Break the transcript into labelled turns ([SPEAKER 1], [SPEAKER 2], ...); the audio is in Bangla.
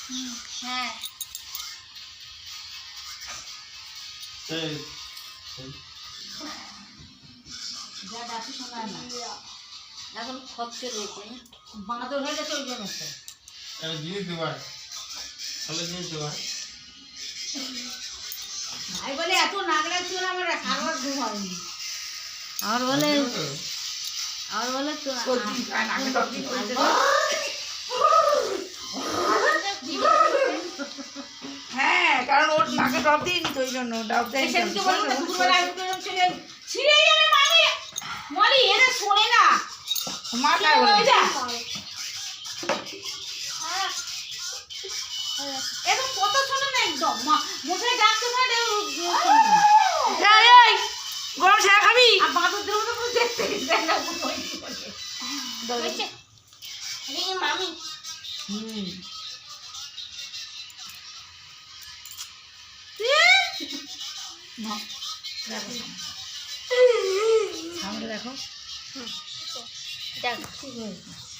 [SPEAKER 1] হ্যাঁ
[SPEAKER 2] যা ডাকি শোনা না
[SPEAKER 1] এখন খরচে রয়েছে
[SPEAKER 2] বাঁদর হয়ে গেছে ওই জন্য তো
[SPEAKER 3] জিনিস দেওয়ার তাহলে জিনিস দেওয়ার
[SPEAKER 2] ভাই বলে এত নাগড়া ছিল আমার সারা ঘুম হয়নি
[SPEAKER 1] আর বলে তো
[SPEAKER 4] হ্যাঁ কারণ ওর নাকে ডব দিইনি তো ওই জন্য ডব দেয়
[SPEAKER 2] সেদিনকে বললাম না দুপুরবেলা আমি বেরোম ছিঁড়ে যাবে মামি মলি এরা শোনে না
[SPEAKER 4] মাথায় বলে
[SPEAKER 2] একদম কত শোনে না একদম মশাই ডাকতে পারে
[SPEAKER 4] এই গরম চা খাবি
[SPEAKER 2] আর বাঁদরদের মতো পুরো দেখতে দেয় না
[SPEAKER 1] হয়েছে মামি
[SPEAKER 2] সামনে দেখো
[SPEAKER 1] দেখ
[SPEAKER 2] ঠিক হয়েছে